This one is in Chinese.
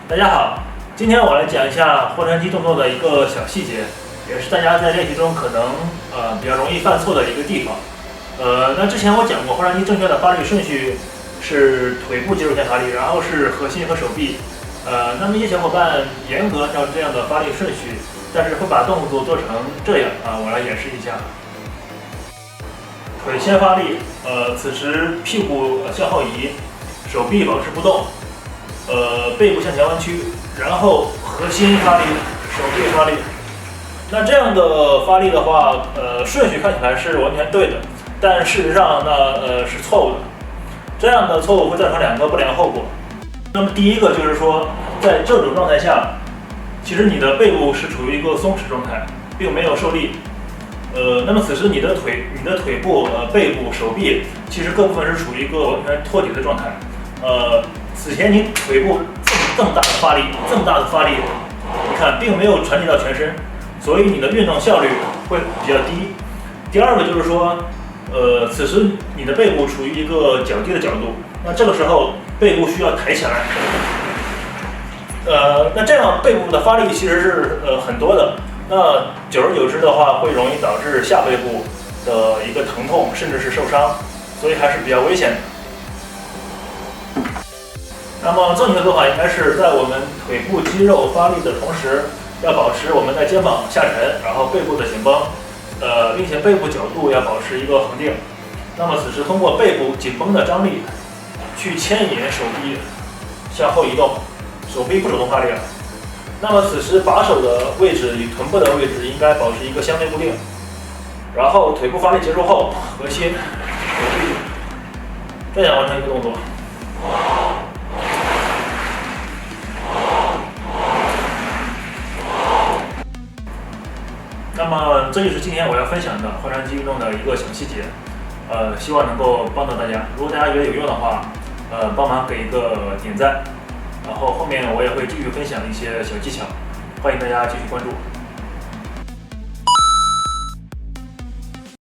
大家好，今天我来讲一下划船机动作的一个小细节，也是大家在练习中可能比较容易犯错的一个地方。那之前我讲过，划船机正确的发力顺序是腿部接触先发力，然后是核心和手臂。那么一些小伙伴严格按照这样的发力顺序，但是会把动作做成这样我来演示一下。腿先发力，此时屁股向后移，手臂保持不动。背部向前弯曲，然后核心发力，手臂发力。那这样的发力的话，顺序看起来是完全对的，但事实上是错误的。这样的错误会造成两个不良后果。那么第一个就是说，在这种状态下，其实你的背部是处于一个松弛状态，并没有受力。那么此时你的腿部、背部、手臂，其实各部分是处于一个完全脱节的状态。此前你腿部这么大的发力，你看并没有传递到全身，所以你的运动效率会比较低。第二个就是说，此时你的背部处于一个较低的角度，那这个时候背部需要抬起来。那这样背部的发力其实是很多的，那久而久之的话，会容易导致下背部的一个疼痛，甚至是受伤，所以还是比较危险的。那么正确的做法应该是在我们腿部肌肉发力的同时，要保持我们的肩膀下沉，然后背部的紧绷，并且背部角度要保持一个恒定。那么此时通过背部紧绷的张力，去牵引手臂向后移动，手臂不主动发力了。那么此时把手的位置与臀部的位置应该保持一个相对固定。然后腿部发力结束后，核心、手臂这样完成一个动作。那么这就是今天我要分享的划船机运动的一个小细节，希望能够帮到大家。如果大家觉得有用的话，帮忙给一个点赞，然后后面我也会继续分享一些小技巧，欢迎大家继续关注。